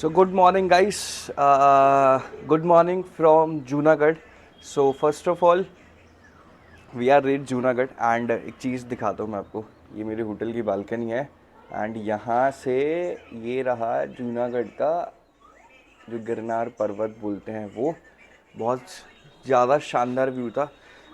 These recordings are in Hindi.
So good morning guys, good morning from Junagadh. So first of all we are reach Junagadh and एक चीज़ दिखाता हूँ मैं आपको। ये मेरे होटल की बालकनी है एंड यहाँ से ये रहा जूनागढ़ का जो गिरनार पर्वत बोलते हैं वो। बहुत ज़्यादा शानदार व्यू था।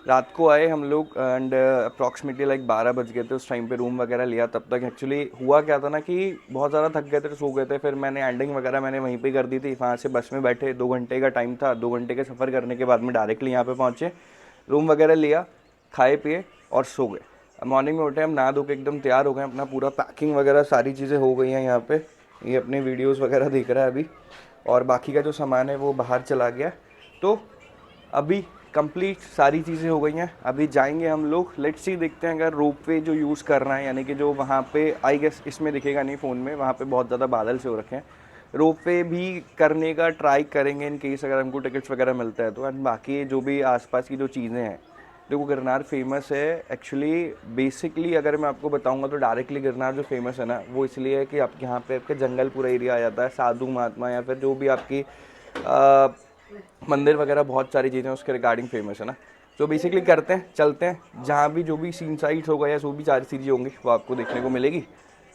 रात को आए हम लोग एंड अप्रॉक्सीमेटली लाइक 12 बज गए थे। उस टाइम पे रूम वगैरह लिया। तब तक एक्चुअली हुआ क्या था ना कि बहुत ज़्यादा थक गए थे, सो गए थे। फिर मैंने एंडिंग वगैरह मैंने वहीं पे कर दी थी। वहाँ से बस में बैठे, 2 घंटे का टाइम था। 2 घंटे के सफ़र करने के बाद में डायरेक्टली यहाँ पे पहुँचे, रूम वगैरह लिया, खाए पिए और सो गए। मॉर्निंग में उठे, हम नहा धो के एकदम तैयार हो गए। अपना पूरा पैकिंग वगैरह सारी चीज़ें हो गई हैं। यहाँ पे ये अपने वीडियोस वगैरह देख रहा है अभी, और बाकी का जो सामान है वो बाहर चला गया। तो अभी कंप्लीट सारी चीज़ें हो गई हैं। अभी जाएंगे हम लोग, लेट्स सी, देखते हैं अगर रोपवे जो यूज़ कर रहे हैं, यानी कि जो वहाँ पे आई गेस इसमें दिखेगा नहीं फ़ोन में, वहाँ पे बहुत ज़्यादा बादल से हो रखे हैं। रोपवे भी करने का ट्राई करेंगे इन केस अगर हमको टिकट्स वगैरह मिलता है तो। एंड बाकी जो भी आसपास की जो चीज़ें हैं, देखो गिरनार फेमस है एक्चुअली। बेसिकली अगर मैं आपको बताऊंगा तो डायरेक्टली गिरनार जो फेमस है ना, वो इसलिए है कि आपके यहाँ पे आपके जंगल पूरा एरिया आ जाता है। साधु महात्मा या फिर जो भी आपकी मंदिर वगैरह, बहुत सारी चीज़ें उसके रिगार्डिंग फेमस है ना। तो बेसिकली करते हैं, चलते हैं, जहाँ भी जो भी सीन साइट्स होगा या जो भी सारी चीज़ें होंगी वो आपको देखने को मिलेगी।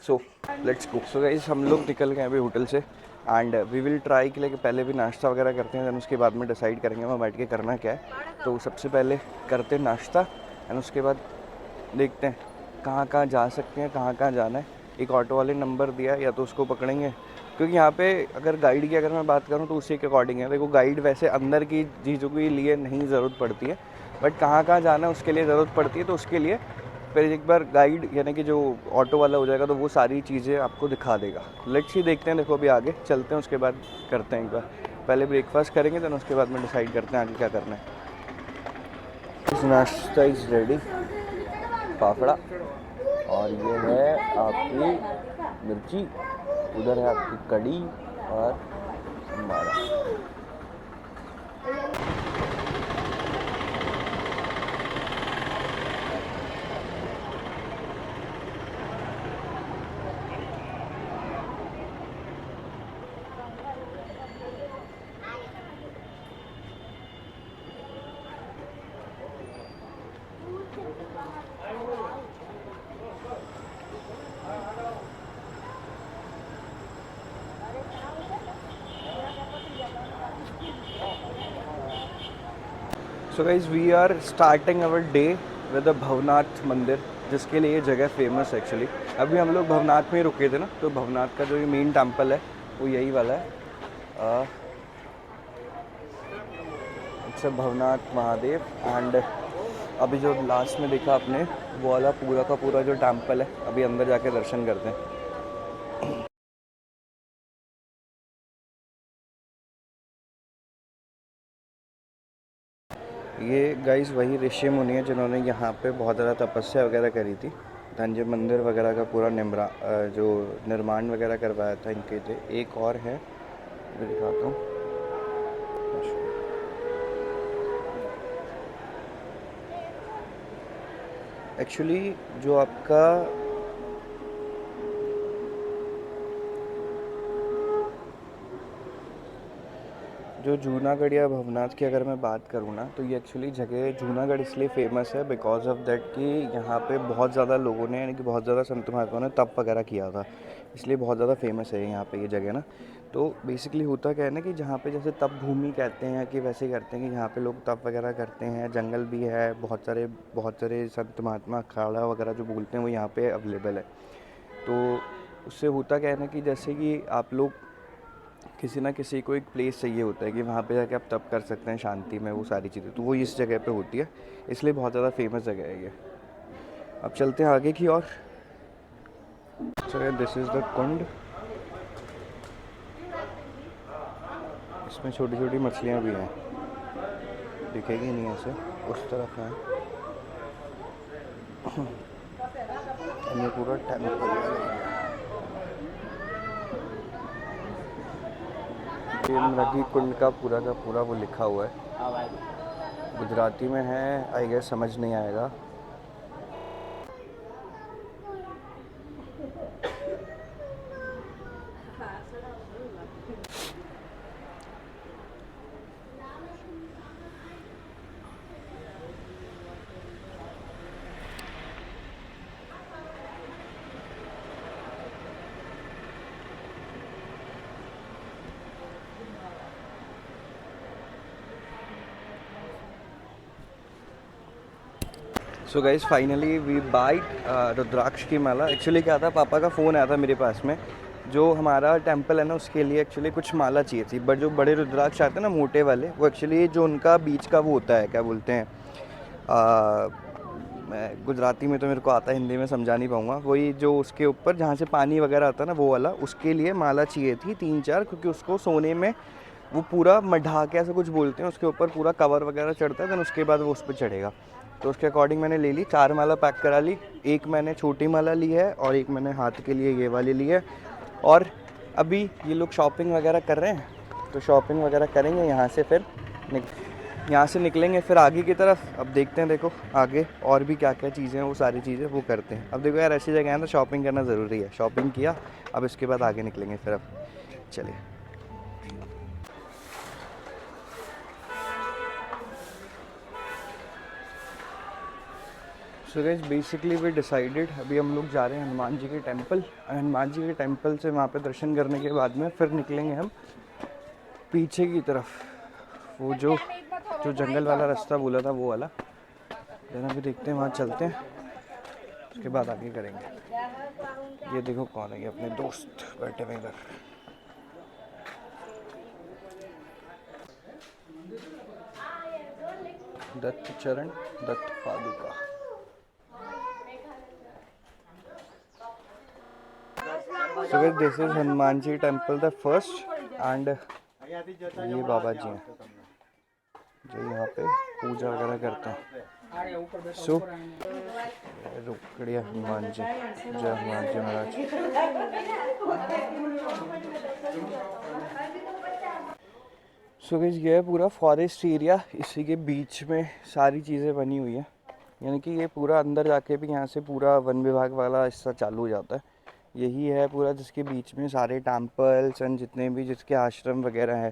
So let's go. So guys हम लोग निकल गए अभी होटल से एंड वी विल ट्राई के लिए कि पहले भी नाश्ता वगैरह करते हैं, देन उसके बाद में डिसाइड करेंगे वहाँ बैठ के करना क्या है। तो सबसे पहले करते हैं नाश्ता एंड उसके बाद देखते हैं कहाँ कहाँ जा सकते हैं, कहाँ कहाँ जाना है। एक ऑटो वाले नंबर दिया, या तो उसको पकड़ेंगे, क्योंकि यहाँ पे अगर गाइड की अगर मैं बात करूँ तो उसी के अकॉर्डिंग है। देखो गाइड वैसे अंदर की चीज़ों के लिए नहीं ज़रूरत पड़ती है, बट कहाँ कहाँ जाना है उसके लिए ज़रूरत पड़ती है। तो उसके लिए फिर एक बार गाइड यानी कि जो ऑटो वाला हो जाएगा तो वो सारी चीज़ें आपको दिखा देगा। लेट्स ही देखते हैं। देखो अभी आगे चलते हैं, उसके बाद करते हैं एक बार। पहले ब्रेकफास्ट करेंगे, देन उसके बाद में डिसाइड करते हैं आगे क्या करना है। नाश्ता इज़ रेडी, फाफड़ा, और ये है आपकी मिर्ची, उधर है आपकी कड़ी और हमारा। So guys we are starting our day with Bhavnath मंदिर, जिसके लिए ये जगह फेमस है एक्चुअली। अभी हम लोग भवनाथ में ही रुके थे ना, तो भवनाथ का जो ये मेन टेम्पल है वो यही वाला है। इट्स भवनाथ महादेव। एंड अभी जो लास्ट में देखा आपने वो वाला पूरा का पूरा जो टेम्पल है, अभी अंदर जाके दर्शन करते हैं। ये गाइस वही ऋषि मुनि है जिन्होंने यहाँ पे बहुत ज़्यादा तपस्या वगैरह करी थी। धनजय मंदिर वगैरह का पूरा जो निर्माण वगैरह करवाया था इनके लिए। एक और है, मैं दिखाता हूँ। एक्चुअली जो आपका जो जूनागढ़ या भवनाथ की अगर मैं बात करूँ ना, तो ये एक्चुअली जगह जूनागढ़ इसलिए फेमस है बिकॉज ऑफ दैट कि यहाँ पे बहुत ज़्यादा लोगों ने, यानी कि बहुत ज़्यादा संत महात्माओं ने तप वगैरह किया था, इसलिए बहुत ज़्यादा फेमस है यहाँ पे ये जगह ना। तो बेसिकली होता क्या है ना कि जहाँ पे जैसे तप भूमि कहते हैं कि वैसे करते हैं कि यहाँ पे लोग तप वगैरह करते हैं। जंगल भी है, बहुत सारे संत महात्मा अखाड़ा वगैरह जो बोलते हैं वो यहाँ पे अवेलेबल है। तो उससे होता क्या है ना कि जैसे कि आप लोग किसी ना किसी को एक प्लेस चाहिए होता है कि वहाँ पे जाके आप तप कर सकते हैं शांति में, वो सारी चीज़ें, तो वो इस जगह पे होती है, इसलिए बहुत ज़्यादा फेमस जगह है ये। अब चलते हैं आगे की ओर। सो दिस इज़ द कुंड। इसमें छोटी छोटी मछलियाँ भी हैं, दिखेगी नहीं ऐसे, उस तरफ है। ये पूरा टेम्पल ये मृगी कुंड का पूरा वो लिखा हुआ है, गुजराती में है, आई गेस समझ नहीं आएगा। So guys finally we bite rudraksha की माला। एक्चुअली क्या था, पापा का फ़ोन आया था मेरे पास में, जो हमारा टेंपल है ना उसके लिए एक्चुअली कुछ माला चाहिए थी। बट जो बड़े रुद्राक्ष आते हैं ना मोटे वाले, वो एक्चुअली जो उनका बीच का वो होता है, क्या बोलते हैं, मैं गुजराती में तो मेरे को आता है, हिंदी में समझा नहीं पाऊँगा। वही जो उसके ऊपर जहाँ से पानी वगैरह आता है ना, वो वाला, उसके लिए माला चाहिए थी 3-4, क्योंकि उसको सोने में वो पूरा मढ़ा के ऐसा कुछ बोलते हैं, उसके ऊपर पूरा कवर वगैरह चढ़ता है, देन उसके बाद वो उस पर चढ़ेगा। तो उसके अकॉर्डिंग मैंने ले ली, 4 माला पैक करा ली। एक मैंने छोटी माला ली है और एक मैंने हाथ के लिए ये वाली ली है। और अभी ये लोग शॉपिंग वगैरह कर रहे हैं, तो शॉपिंग वगैरह करेंगे यहाँ से, फिर यहाँ से निकलेंगे फिर आगे की तरफ। अब देखते हैं, देखो आगे और भी क्या क्या चीज़ें हैं, वो सारी चीज़ें वो करते हैं। अब देखो यार, ऐसी जगह है तो शॉपिंग करना ज़रूरी है। शॉपिंग किया, अब इसके बाद आगे निकलेंगे फिर। अब चलिए। So guys basically we decided, अभी हम लोग जा रहे हैं हनुमान जी के टेंपल। हनुमान जी के टेंपल से वहाँ पे दर्शन करने के बाद में फिर निकलेंगे हम पीछे की तरफ, वो जो जंगल वाला रास्ता बोला था वो वाला। देन अभी देखते हैं, वहाँ चलते हैं, उसके बाद आगे करेंगे। ये देखो कौन है, ये अपने दोस्त बैठे हुए इधर। दत्त चरण दत्त पादुका। So guys, this is Hanuman ji temple the first, and ये बाबा जी हैं जो यहाँ पे पूजा वगैरह करते हैं। सो रुकड़िया हनुमान जी, जय हनुमान जी महाराज। सो गाइस ये है पूरा फॉरेस्ट एरिया, इसी के बीच में सारी चीज़ें बनी हुई हैं। यानी कि ये पूरा अंदर जाके भी यहाँ से पूरा वन विभाग वाला हिस्सा चालू हो जाता है। यही है पूरा, जिसके बीच में सारे टेम्पल्स एंड जितने भी जिसके आश्रम वगैरह हैं,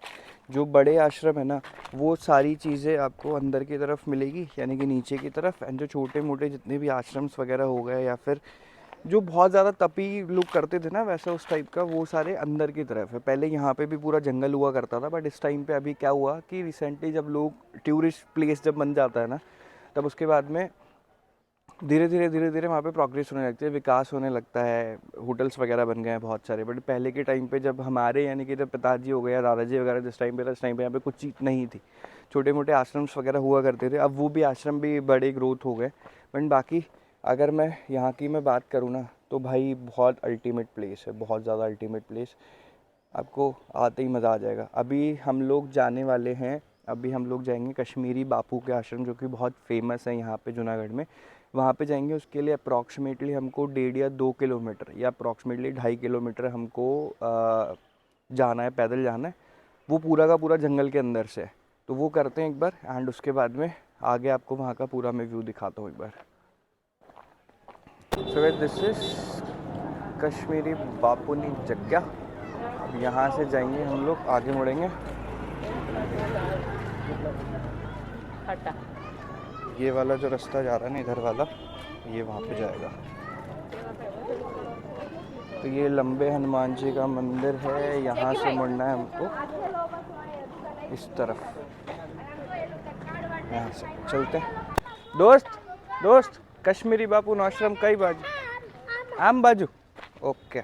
जो बड़े आश्रम है ना, वो सारी चीज़ें आपको अंदर की तरफ मिलेगी, यानी कि नीचे की तरफ। एंड जो छोटे मोटे जितने भी आश्रम्स वगैरह हो गए, या फिर जो बहुत ज़्यादा तपी लोग करते थे ना वैसा उस टाइप का, वो सारे अंदर की तरफ है। पहले यहाँ पे भी पूरा जंगल हुआ करता था, बट इस टाइम पे अभी क्या हुआ कि रिसेंटली जब लोग टूरिस्ट प्लेस जब बन जाता है ना, तब उसके बाद में धीरे धीरे वहाँ पे प्रोग्रेस होने लगती है, विकास होने लगता है, होटल्स वगैरह बन गए हैं बहुत सारे। बट पहले के टाइम पे जब हमारे यानी कि जब पिताजी हो गए या दादाजी वगैरह जिस टाइम पे था, इस टाइम पे यहाँ पे कुछ चीज़ नहीं थी, छोटे मोटे आश्रम्स वगैरह हुआ करते थे। अब वो भी आश्रम भी बड़े ग्रोथ हो गए। बट बाकी अगर मैं यहाँ की मैं बात करूँ ना, तो भाई बहुत अल्टीमेट प्लेस है, बहुत ज़्यादा अल्टीमेट प्लेस। आपको आते ही मज़ा आ जाएगा। अभी हम लोग जाने वाले हैं, अभी हम लोग जाएंगे कश्मीरी बापू के आश्रम, जो कि बहुत फेमस है यहाँ पे जूनागढ़ में। वहाँ पे जाएंगे, उसके लिए अप्रॉक्सीमेटली हमको 1.5 या 2 किलोमीटर या अप्रॉक्सीमेटली 2.5 किलोमीटर हमको जाना है, पैदल जाना है। वो पूरा का पूरा जंगल के अंदर से है, तो वो करते हैं एक बार, एंड उसके बाद में आगे आपको वहाँ का पूरा मैं व्यू दिखाता हूँ एक बार। So guys this is Kashmiri बापूनी जग्गा। अब यहाँ से जाएंगे हम लोग, आगे मुड़ेंगे, ये वाला जो रास्ता जा रहा है ना इधर वाला, ये वहाँ पे जाएगा। तो ये लंबे हनुमान जी का मंदिर है, यहाँ से मुड़ना है हमको इस तरफ, यहाँ से चलते हैं। दोस्त कश्मीरी बापू आश्रम कई बाजू, आम बाजू, ओके।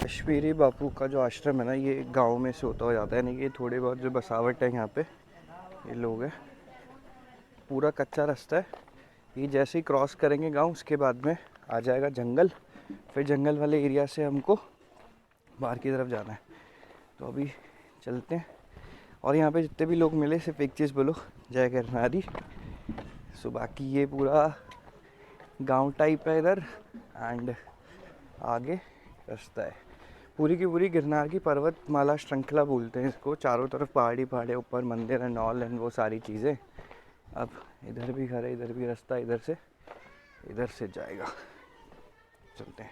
कश्मीरी बापू का जो आश्रम है ना, ये गांव में से होता हो जाता है, यानी कि थोड़े बहुत जो बसावट है यहाँ पे, ये लोग हैं। पूरा कच्चा रास्ता है, ये जैसे ही क्रॉस करेंगे गांव, उसके बाद में आ जाएगा जंगल। फिर जंगल वाले एरिया से हमको बाहर की तरफ जाना है। तो अभी चलते हैं, और यहाँ पे जितने भी लोग मिले सिर्फ एक चीज़ बोलो, जय गिरनारी। सो बाकी ये पूरा गांव टाइप है इधर, एंड आगे रास्ता है। पूरी की पूरी गिरनार की पर्वतमाला श्रृंखला बोलते हैं इसको, चारों तरफ पहाड़ी पहाड़े, ऊपर मंदिर एंड ऑल एंड वो सारी चीज़ें। अब इधर भी घर है, इधर भी रास्ता, इधर से जाएगा, चलते हैं।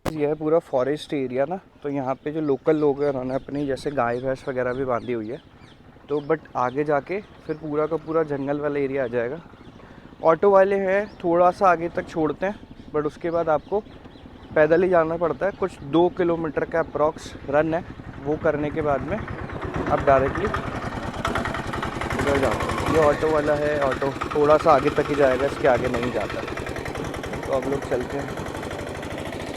यह है पूरा फॉरेस्ट एरिया ना, तो यहाँ पे जो लोकल लोग हैं उन्होंने अपनी जैसे गाय भैंस वगैरह भी बांधी हुई है। तो बट आगे जाके फिर पूरा का पूरा जंगल वाला एरिया आ जाएगा। ऑटो वाले हैं, थोड़ा सा आगे तक छोड़ते हैं, बट उसके बाद आपको पैदल ही जाना पड़ता है। कुछ 2 किलोमीटर का अप्रॉक्स रन है, वो करने के बाद में अब डायरेक्टली उधर जाओ। ये ऑटो वाला है, ऑटो थोड़ा सा आगे तक ही जाएगा, इसके आगे नहीं जाता। तो अब लोग चलते हैं।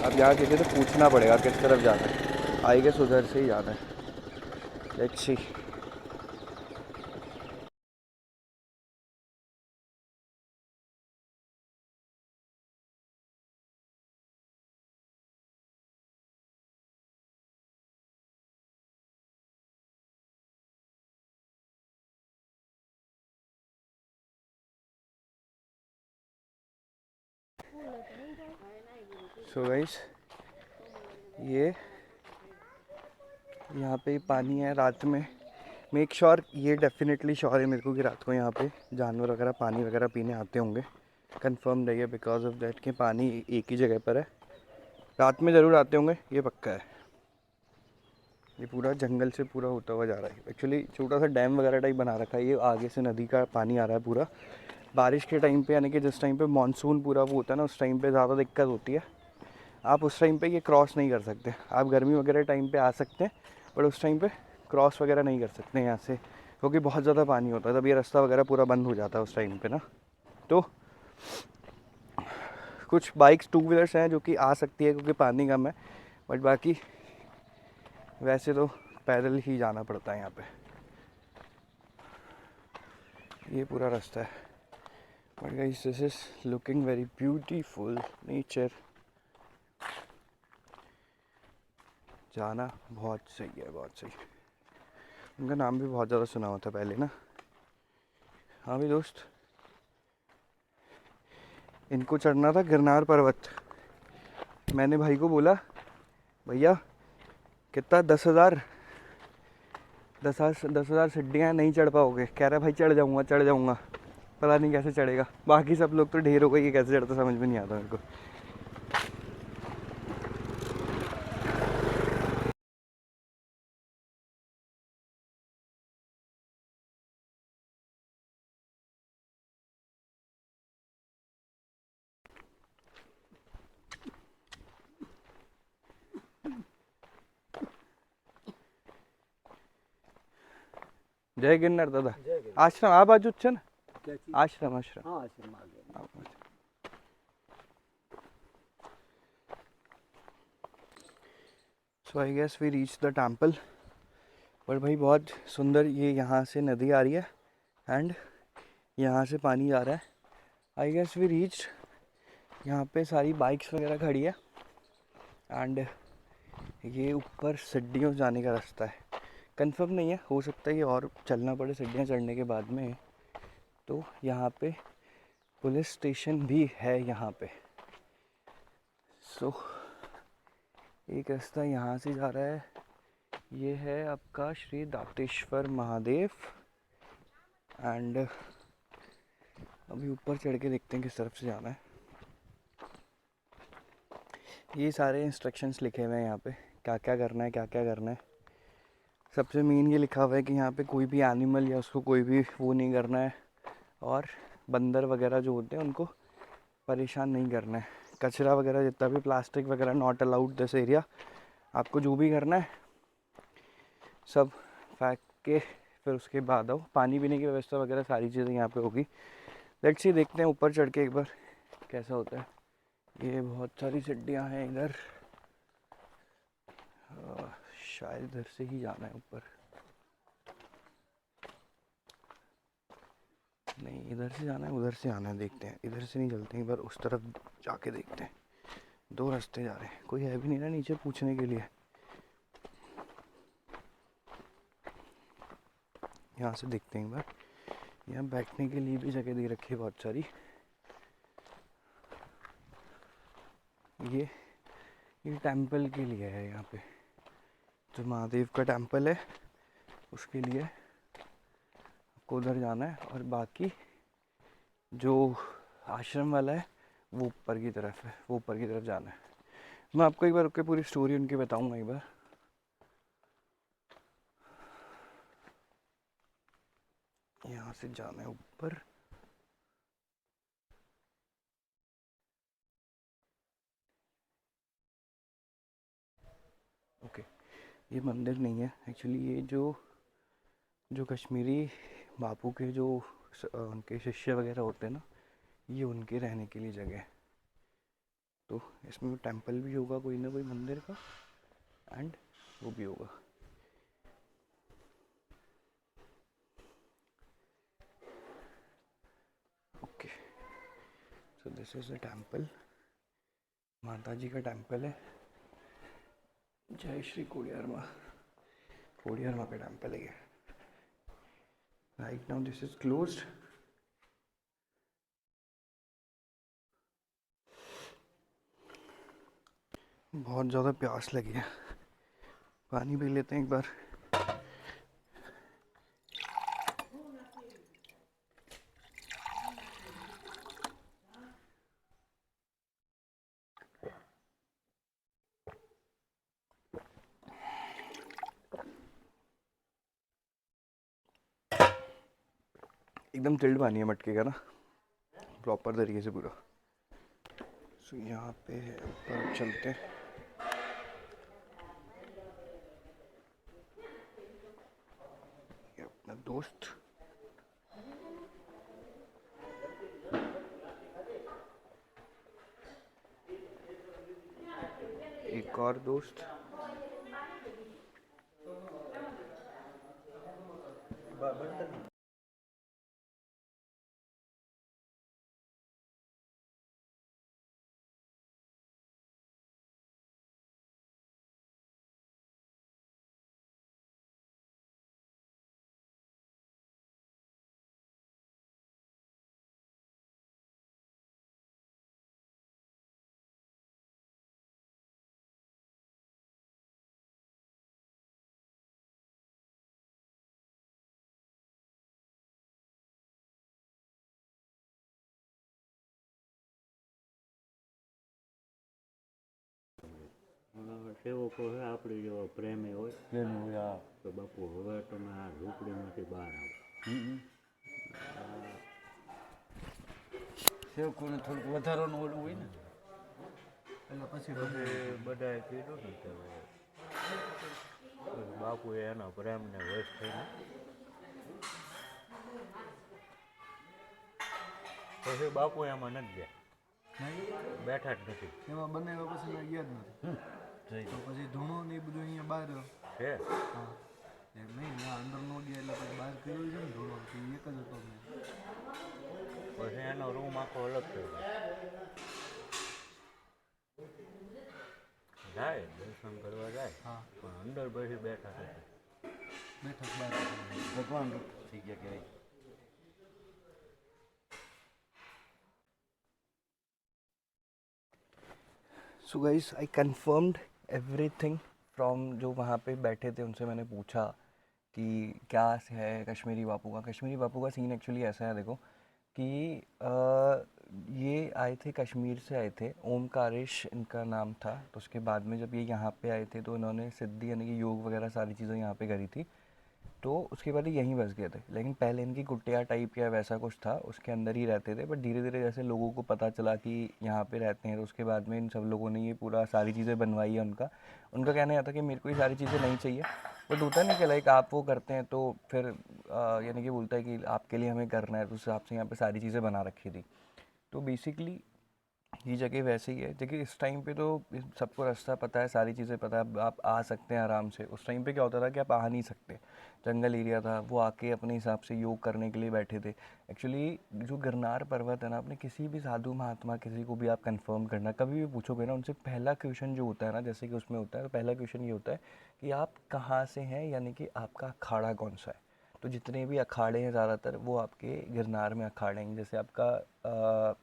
अब यहाँ किसी से पूछना पड़ेगा किस तरफ जाना है। आई गेस उधर से ही जाना है। Let's see. सो गाइस, ये यहाँ पे पानी है रात में। मेक श्योर, ये डेफिनेटली श्योर है मेरे को कि रात को यहाँ पे जानवर वगैरह पानी वगैरह पीने आते होंगे। कंफर्म नहीं है बिकॉज ऑफ दैट कि पानी एक ही जगह पर है। रात में ज़रूर आते होंगे, ये पक्का है। ये पूरा जंगल से पूरा होता हुआ जा रहा है। एक्चुअली छोटा सा डैम वगैरह टाइप बना रखा है। ये आगे से नदी का पानी आ रहा है पूरा। बारिश के टाइम पे, यानी कि जिस टाइम पे मानसून पूरा वो होता है ना, उस टाइम पे ज़्यादा दिक्कत होती है। आप उस टाइम पे ये क्रॉस नहीं कर सकते। आप गर्मी वगैरह टाइम पे आ सकते हैं, बट उस टाइम पे क्रॉस वगैरह नहीं कर सकते यहाँ से, क्योंकि बहुत ज़्यादा पानी होता है। तब ये रास्ता वगैरह पूरा बंद हो जाता है उस टाइम पे ना। तो कुछ बाइक्स टू व्हीलर्स हैं जो कि आ सकती है क्योंकि पानी कम है, बट बाकी वैसे तो पैदल ही जाना पड़ता है यहाँ पे। ये पूरा रास्ता है। But guys, this is looking very beautiful nature. जाना बहुत सही है, बहुत सही। उनका नाम भी बहुत ज़्यादा सुना हुआ था पहले ना। हाँ भी दोस्त, इनको चढ़ना था गिरनार पर्वत। मैंने भाई को बोला, भैया कितना 10,000 10,000 सीढ़ियाँ नहीं चढ़ पाओगे? कह रहा भाई चढ़ जाऊँगा चढ़ जाऊँगा। पता नहीं कैसे चढ़ेगा। बाकी सब लोग तो ढेर हो गए, ये कैसे चढ़ता समझ में नहीं आता मेरे को। जय गिरनार दादा। आश्रम आ बाजू છે ને? आश्रम आश्रम। हाँ आश्रम आ गया। So I guess we reach the temple. पर भाई बहुत सुंदर, ये यहाँ से नदी आ रही है एंड यहाँ से पानी आ रहा है। I guess we reach. यहाँ पे सारी बाइक्स वगैरह खड़ी है एंड ये ऊपर सीढ़ियों जाने का रास्ता है। कंफर्म नहीं है, हो सकता है कि और चलना पड़े सीढ़ियाँ चढ़ने के बाद में। तो यहाँ पे पुलिस स्टेशन भी है यहाँ पे। सो एक रास्ता यहाँ से जा रहा है। ये है आपका श्री दातेश्वर महादेव। एंड अभी ऊपर चढ़ के देखते हैं किस तरफ से जाना है। ये सारे इंस्ट्रक्शंस लिखे हुए हैं यहाँ पे, क्या क्या करना है क्या क्या करना है। सबसे मेन ये लिखा हुआ है कि यहाँ पे कोई भी एनिमल या उसको कोई भी वो नहीं करना है, और बंदर वगैरह जो होते हैं उनको परेशान नहीं करना है। कचरा वगैरह जितना भी प्लास्टिक वगैरह नॉट अलाउड दिस एरिया। आपको जो भी करना है सब फेंक के फिर उसके बाद आओ। पानी पीने की व्यवस्था वगैरह सारी चीज़ें यहाँ पे होगी। लेट्स सी, देखते हैं ऊपर चढ़ के एक बार कैसा होता है। ये बहुत सारी सीढ़ियाँ हैं इधर। शायद इधर से ही जाना है ऊपर। नहीं, इधर से जाना है उधर से आना है, देखते हैं। इधर से नहीं चलते हैं, एक बार उस तरफ जाके देखते हैं। दो रास्ते जा रहे हैं, कोई है भी नहीं ना नीचे पूछने के लिए। यहाँ से देखते हैं एक बार। यहाँ बैठने के लिए भी जगह दे रखी है बहुत सारी। ये टेंपल के लिए है। यहाँ पे जो महादेव का टेंपल है उसके लिए आपको उधर जाना है, और बाकी जो आश्रम वाला है वो ऊपर की तरफ है, वो ऊपर की तरफ जाना है। मैं आपको एक बार रुक के पूरी स्टोरी उनकी बताऊंगा एक बार। यहाँ से जाना है ऊपर। ओके, ये मंदिर नहीं है एक्चुअली। ये जो जो कश्मीरी बापू के जो उनके शिष्य वगैरह होते हैं ना, ये उनके रहने के लिए जगह है। तो इसमें टेंपल भी होगा कोई ना कोई मंदिर का, एंड वो भी होगा। Okay, so this is a temple, माता जी का टेंपल है। जय श्री कोडियार माँ, कोडियार माँ का टेंपल है। Right now this is closed. बहुत ज़्यादा प्यास लगी है, पानी पी लेते हैं एक बार। एकदम चिल्ड पानी है मटके का ना, प्रॉपर तरीके से पूरा। सो यहाँ पे ऊपर चलते हैं। ये अपना दोस्त, एक और दोस्त। સેવકો છે આપણી જેવો પ્રેમી હોય તો બાપુ હવે તમે આ ઝૂંપડીમાંથી બહાર આવો. સેવકોને થોડુંક વધારાનું ઓલું હોય ને એટલે પછી બધાએ કીધું ને કે બાપુએ એના પ્રેમને વશ થઈને પછી બાપુ એમાં નથી ગયા, બેઠા જ નથી. એમાં બનાવ્યા પછી મેં ગયા જ નથી. તો પછી ધૂણો ને એ બધું અહીંયા બહાર છે હા નહીં ના અંદર ન ગયા એટલે પછી બહાર કર્યું છે ને ધૂણો તો એક જ હતો મેં. પછી એનો રૂમ આખો અલગ થયો જાય, દર્શન કરવા જાય હા પણ અંદર પછી બેઠા નથી. બેઠક બહાર ભગવાન રૂપ થઈ ગયા કે so guys I confirmed everything from जो वहाँ पे बैठे थे उनसे मैंने पूछा कि क्या है कश्मीरी बापू का। कश्मीरी बापू का सीन एक्चुअली ऐसा है, देखो कि ये आए थे, कश्मीर से आए थे, ओमकारेश इनका नाम था। तो उसके बाद में जब ये यहाँ पे आए थे तो इन्होंने सिद्धि यानी कि योग वगैरह सारी चीज़ें यहाँ पे करी थी। तो उसके बाद ये यहीं बस गए थे, लेकिन पहले इनकी कुटिया टाइप या वैसा कुछ था, उसके अंदर ही रहते थे। बट धीरे धीरे जैसे लोगों को पता चला कि यहाँ पे रहते हैं, तो उसके बाद में इन सब लोगों ने ये पूरा सारी चीज़ें बनवाई है। उनका उनका कहना यह था कि मेरे को ये सारी चीज़ें नहीं चाहिए, बट होता नहीं कि लाइक आप वो करते हैं तो फिर यानी कि बोलता है कि आपके लिए हमें करना है, तो उस हिसाब से यहाँ पे सारी चीज़ें बना रखी थी। तो बेसिकली ये जगह वैसे ही है। देखिए इस टाइम पे तो सबको रास्ता पता है, सारी चीज़ें पता है, आप आ सकते हैं आराम से। उस टाइम पे क्या होता था कि आप आ नहीं सकते, जंगल एरिया था, वो आके अपने हिसाब से योग करने के लिए बैठे थे। एक्चुअली जो गिरनार पर्वत है ना, अपने किसी भी साधु महात्मा किसी को भी आप कंफर्म करना, कभी भी पूछोगे ना उनसे, पहला क्वेश्चन जो होता है ना, जैसे कि उसमें होता है, तो पहला क्वेश्चन ये होता है कि आप कहाँ से हैं, यानी कि आपका अखाड़ा कौन सा है। तो जितने भी अखाड़े हैं ज़्यादातर वो आपके गिरनार में अखाड़े हैं। जैसे आपका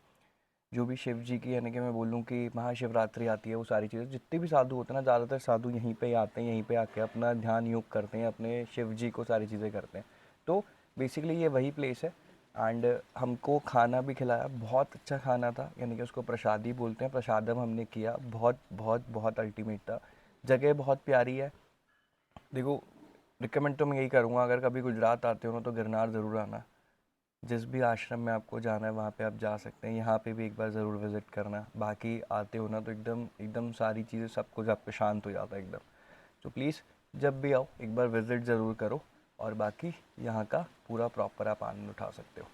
जो भी शिव जी की, यानी कि मैं बोलूँ कि महाशिवरात्रि आती है, वो सारी चीज़ें, जितने भी साधु होते हैं ना, ज़्यादातर साधु यहीं पे आते हैं, यहीं पे आके अपना ध्यान योग करते हैं, अपने शिव जी को सारी चीज़ें करते हैं। तो बेसिकली ये वही प्लेस है। एंड हमको खाना भी खिलाया, बहुत अच्छा खाना था, यानी कि उसको प्रसादी बोलते हैं, प्रसादम हमने किया, बहुत बहुत बहुत अल्टीमेट था। जगह बहुत प्यारी है। देखो रिकमेंड तो मैं यही करूँगा, अगर कभी गुजरात आते हो ना तो गिरनार ज़रूर आना। जिस भी आश्रम में आपको जाना है वहाँ पे आप जा सकते हैं, यहाँ पे भी एक बार ज़रूर विज़िट करना। बाकी आते हो ना तो एकदम एकदम सारी चीज़ें, सब कुछ आप पे शांत हो जाता है एकदम। तो प्लीज़ जब भी आओ एक बार विज़िट ज़रूर करो। और बाकी यहाँ का पूरा प्रॉपर आप आनंद उठा सकते हो।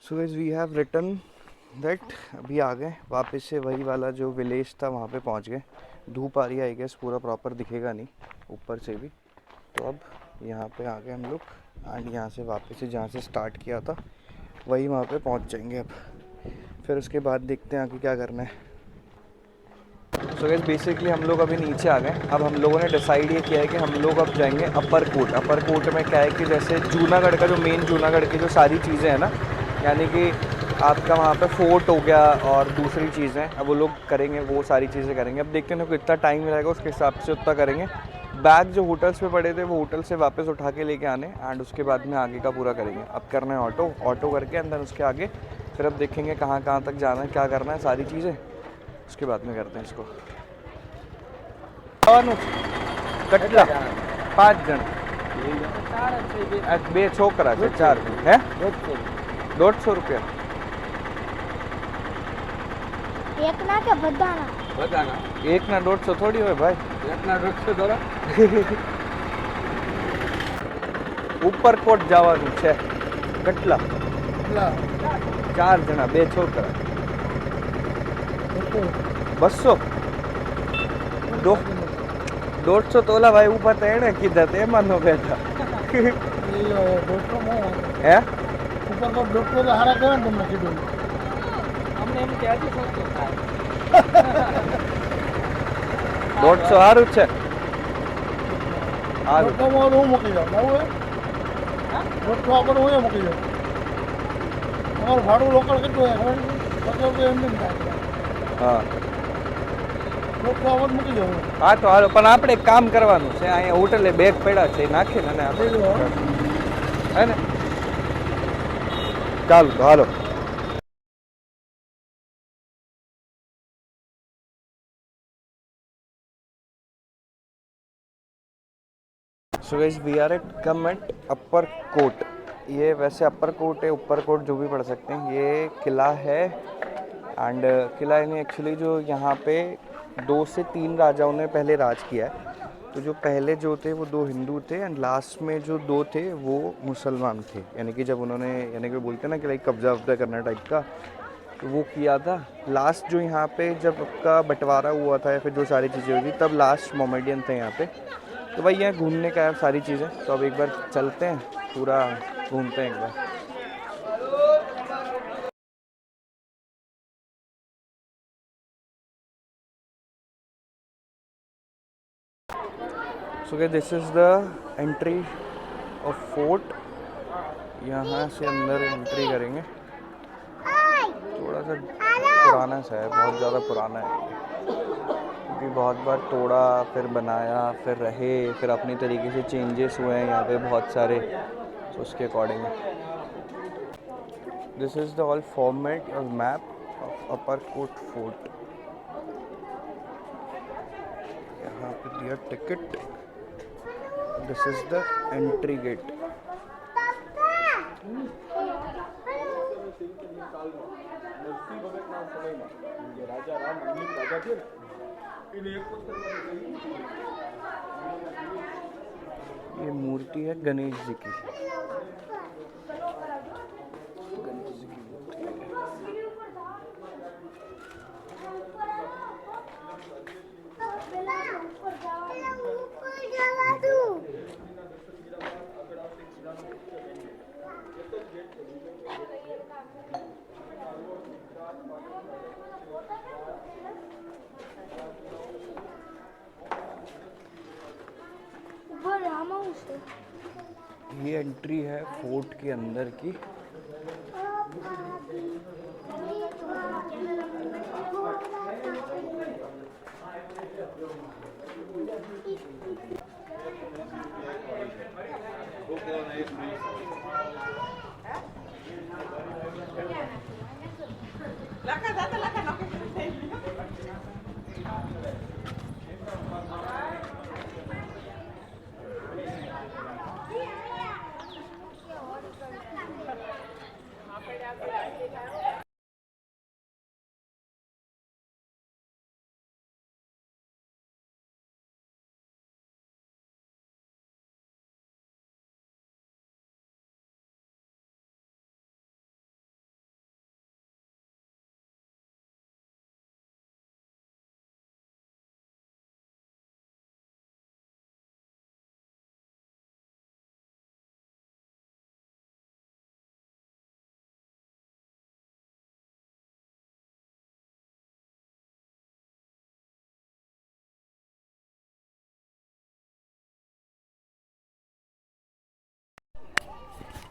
So guys we have return that, अभी आ गए वापस से वही वाला जो विलेज था वहाँ पे पहुँच गए। धूप आ रही है आई गेस, पूरा प्रॉपर दिखेगा नहीं ऊपर से भी। तो अब यहाँ पे आ गए हम लोग एंड यहाँ से वापस से जहाँ से स्टार्ट किया था वही वहाँ पे पहुँच जाएंगे अब। फिर उसके बाद देखते हैं आगे क्या करना है। सो गाइस बेसिकली हम लोग अभी नीचे आ गए। अब हम लोगों ने डिसाइड ये किया है कि हम लोग अब जाएंगे अपर कोट। अपर कोट में क्या है कि जैसे जूनागढ़ का जो मेन जूनागढ़ की जो सारी चीज़ें हैं ना, यानी कि आपका वहाँ पे फोर्ट हो गया और दूसरी चीज़ें, अब वो लोग करेंगे, वो सारी चीज़ें करेंगे। अब देखते हैं उनको इतना टाइम मिलेगा उसके हिसाब से उतना करेंगे। बैग जो होटल्स पे पड़े थे वो होटल से वापस उठा के लेके आने एंड उसके बाद में आगे का पूरा करेंगे। अब करना है ऑटो करके अंदर उसके आगे फिर अब देखेंगे कहाँ तक जाना है, क्या करना है, सारी चीज़ें उसके बाद में करते हैं इसको। कटला 5 जन 2 छोकरा છે 4 હે 150 रुपया एक ना के बदाना બધાના एक ना 150 थोड़ी हो भाई। એકના 150 દોરા ऊपर कोट જવાનું છે કટલા 4 જણા 2 छोकरा 200 150 तोला भाई ऊपर तो एने कीधा ते मानो बैठा હે ઉપર તો ડોક્ટર તો હારા કરે ને તમને કીધું અમને એમ કે હજી સસ્તું થાય 150 સારું છે સારું ડોક્ટરમાં હું મૂકી જાઉં બરાબર ડોક્ટર આપણે હું મૂકી જાઉં તમારું ભાડું લોકલ કેટલું હોય ખબર છે? 50 એમ નહીં થાય હા ડોક્ટર આપણે મૂકી જાઉં હા તો હાલો, પણ આપણે એક કામ કરવાનું છે, અહીંયા હોટલે બેગ પડ્યા છે એ નાખીને અને આપણે હે ને ચાલો તો હાલો। So guys we are at come at Uparkot. ये वैसे अपर कोट है, ऊपर कोट जो भी पढ़ सकते हैं। ये किला है एंड किला यानी एक्चुअली जो यहाँ पे 2 से 3 राजाओं ने पहले राज किया है। तो जो पहले जो थे वो 2 हिंदू थे एंड लास्ट में जो 2 थे वो मुसलमान थे। यानी कि जब उन्होंने, यानी कि बोलते हैं ना कि लाइक कब्जा वब्जा करना टाइप का, तो वो किया था। लास्ट जो यहाँ पे जब का बंटवारा हुआ था या फिर जो सारी चीज़ें हुई थी तब लास्ट मोमेडियन थे यहाँ पे। तो भाई यहाँ घूमने का है सारी चीज़ें। तो अब एक बार चलते हैं, पूरा घूमते हैं एक बार। So this is the entry of fort. यहाँ से अंदर एंट्री करेंगे। थोड़ा सा पुराना सा है, बहुत ज़्यादा पुराना है क्योंकि बहुत बार तोड़ा फिर बनाया फिर रहे फिर अपनी तरीके से चेंजेस हुए हैं यहाँ पे बहुत सारे। तो उसके according this is the all format और map of Uparkot fort. यहाँ पे दिया ticket, this is the entry gate. ये मूर्ति है गणेश जी की। गणेश जी की मूर्ति है। ये एंट्री है फोर्ट के अंदर की।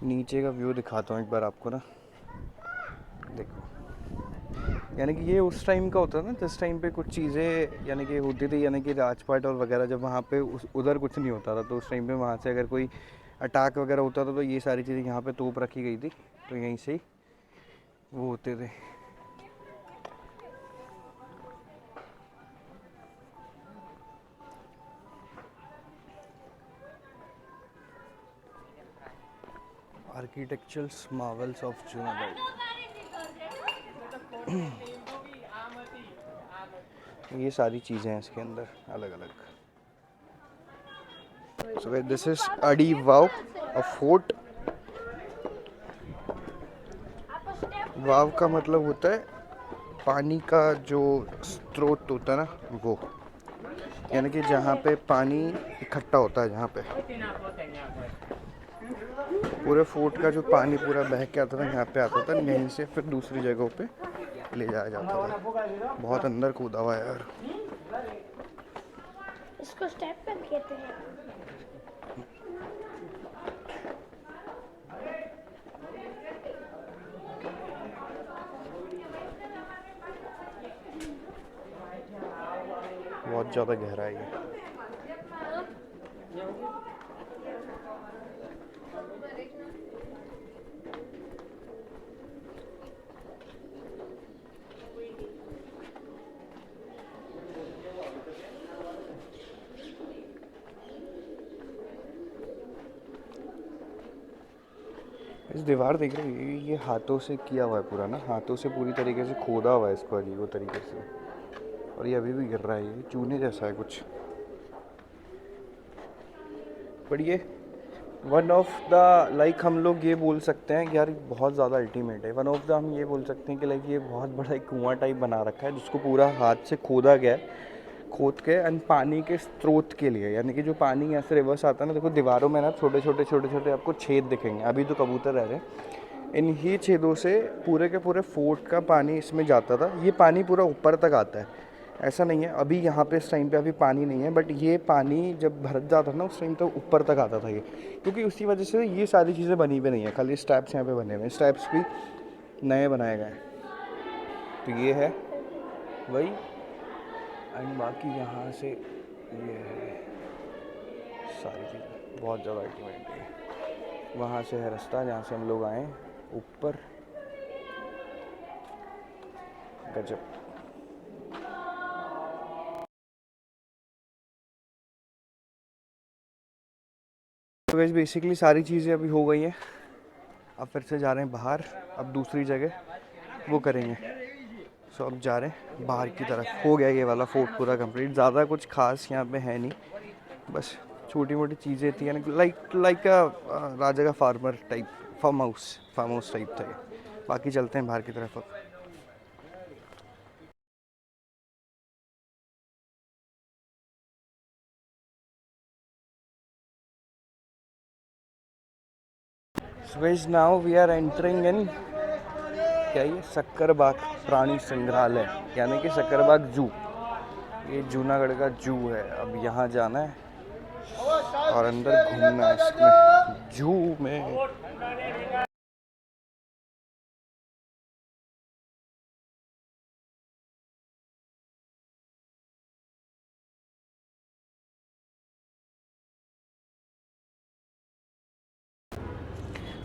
नीचे का व्यू दिखाता हूँ एक बार आपको ना, देखो। यानी कि ये उस टाइम का होता है ना जिस टाइम पे कुछ चीज़ें यानी कि होती थी, यानी कि राजपाट और वगैरह, जब वहाँ पे उधर कुछ नहीं होता था तो उस टाइम पे वहाँ से अगर कोई अटैक वगैरह होता था तो ये सारी चीज़ें यहाँ पे तोप रखी गई थी, तो यहीं से ही वो होते थे। Architectural Marvels of Junagadh. ये सारी चीज़ें हैं इसके अंदर अलग अलग। सो दिस इज अडी वाव, अ फोर्ट। वाव का मतलब होता है पानी का जो स्रोत होता है ना, वो यानी कि जहाँ पे पानी इकट्ठा होता है, जहाँ पे पूरे फोर्ट का जो पानी पूरा बह के आता था यहाँ पे आता था, यहीं से फिर दूसरी जगहों पे ले जाया जाता था। बहुत अंदर कूदा हुआ है यार। इसको स्टेप पे कहते हैं। बहुत ज़्यादा गहरा है ये। इस दीवार देख रहे हो, ये हाथों से किया हुआ है पूरा ना, हाथों से पूरी तरीके से खोदा हुआ है इसको अजीब तरीके से, और ये अभी भी गिर रहा है। ये चूने जैसा है कुछ। पर ये वन ऑफ द लाइक हम लोग ये बोल सकते हैं कि यार बहुत ज़्यादा अल्टीमेट है। वन ऑफ द हम ये बोल सकते हैं कि लाइक ये बहुत बड़ा एक कुआं टाइप बना रखा है जिसको पूरा हाथ से खोदा गया है, खोद के, एंड पानी के स्रोत के लिए। यानी कि जो पानी यहाँ से रिवर्स आता है ना, देखो दीवारों में ना छोटे छोटे आपको छेद दिखेंगे। अभी तो कबूतर रह रहे हैं, इन ही छेदों से पूरे के पूरे फोर्ट का पानी इसमें जाता था। ये पानी पूरा ऊपर तक आता है, ऐसा नहीं है अभी यहाँ पे इस टाइम पे अभी पानी नहीं है, बट ये पानी जब भर जाता था ना उस टाइम तो ऊपर तक आता था ये, क्योंकि उसी वजह से ये सारी चीज़ें बनी भी नहीं है, खाली स्टैप्स यहाँ पे बने हुए हैं। स्टैप्स भी नए बनाए गए हैं। तो ये है वही, एंड बाकी यहाँ से ये है सारी चीज़ें। बहुत ज़्यादा अल्टीमेट है। वहाँ से है रास्ता जहाँ से हम लोग आए ऊपर। गजब। तो वैसे बेसिकली सारी चीज़ें अभी हो गई हैं। अब फिर से जा रहे हैं बाहर, अब दूसरी जगह वो करेंगे। सो अब जा रहे हैं बाहर की तरफ। हो गया ये वाला फोर्ट पूरा कंप्लीट। ज़्यादा कुछ खास यहाँ पे है नहीं, बस छोटी मोटी चीज़ें थी, यानी लाइक राजा का फार्म हाउस टाइप था ये। बाकी चलते हैं बाहर की तरफ अब। So now we are entering in क्या ये सक्करबाग प्राणी संग्रहालय, यानी कि सक्करबाग जू। ये जूनागढ़ का जू है। अब यहाँ जाना है और अंदर घूमना है इसमें जू में।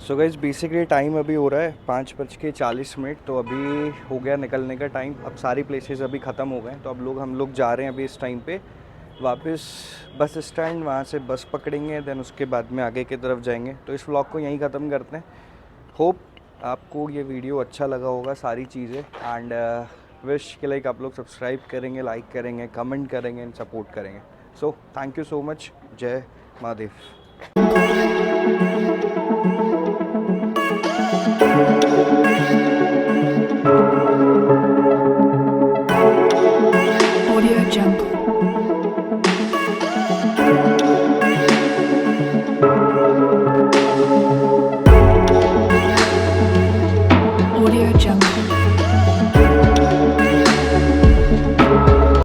सो गाइस बेसिकली टाइम अभी हो रहा है 5:40। तो अभी हो गया निकलने का टाइम। अब सारी प्लेसेस अभी ख़त्म हो गए, तो अब हम लोग जा रहे हैं अभी इस टाइम पे वापस बस स्टैंड। वहाँ से बस पकड़ेंगे, देन उसके बाद में आगे की तरफ जाएंगे। तो इस व्लॉग को यहीं ख़त्म करते हैं। होप आपको ये वीडियो अच्छा लगा होगा सारी चीज़ें, एंड विश के लाइक आप लोग सब्सक्राइब करेंगे, लाइक करेंगे, कमेंट करेंगे एंड सपोर्ट करेंगे। So thank you so much. जय महादेव। Audio Jungle.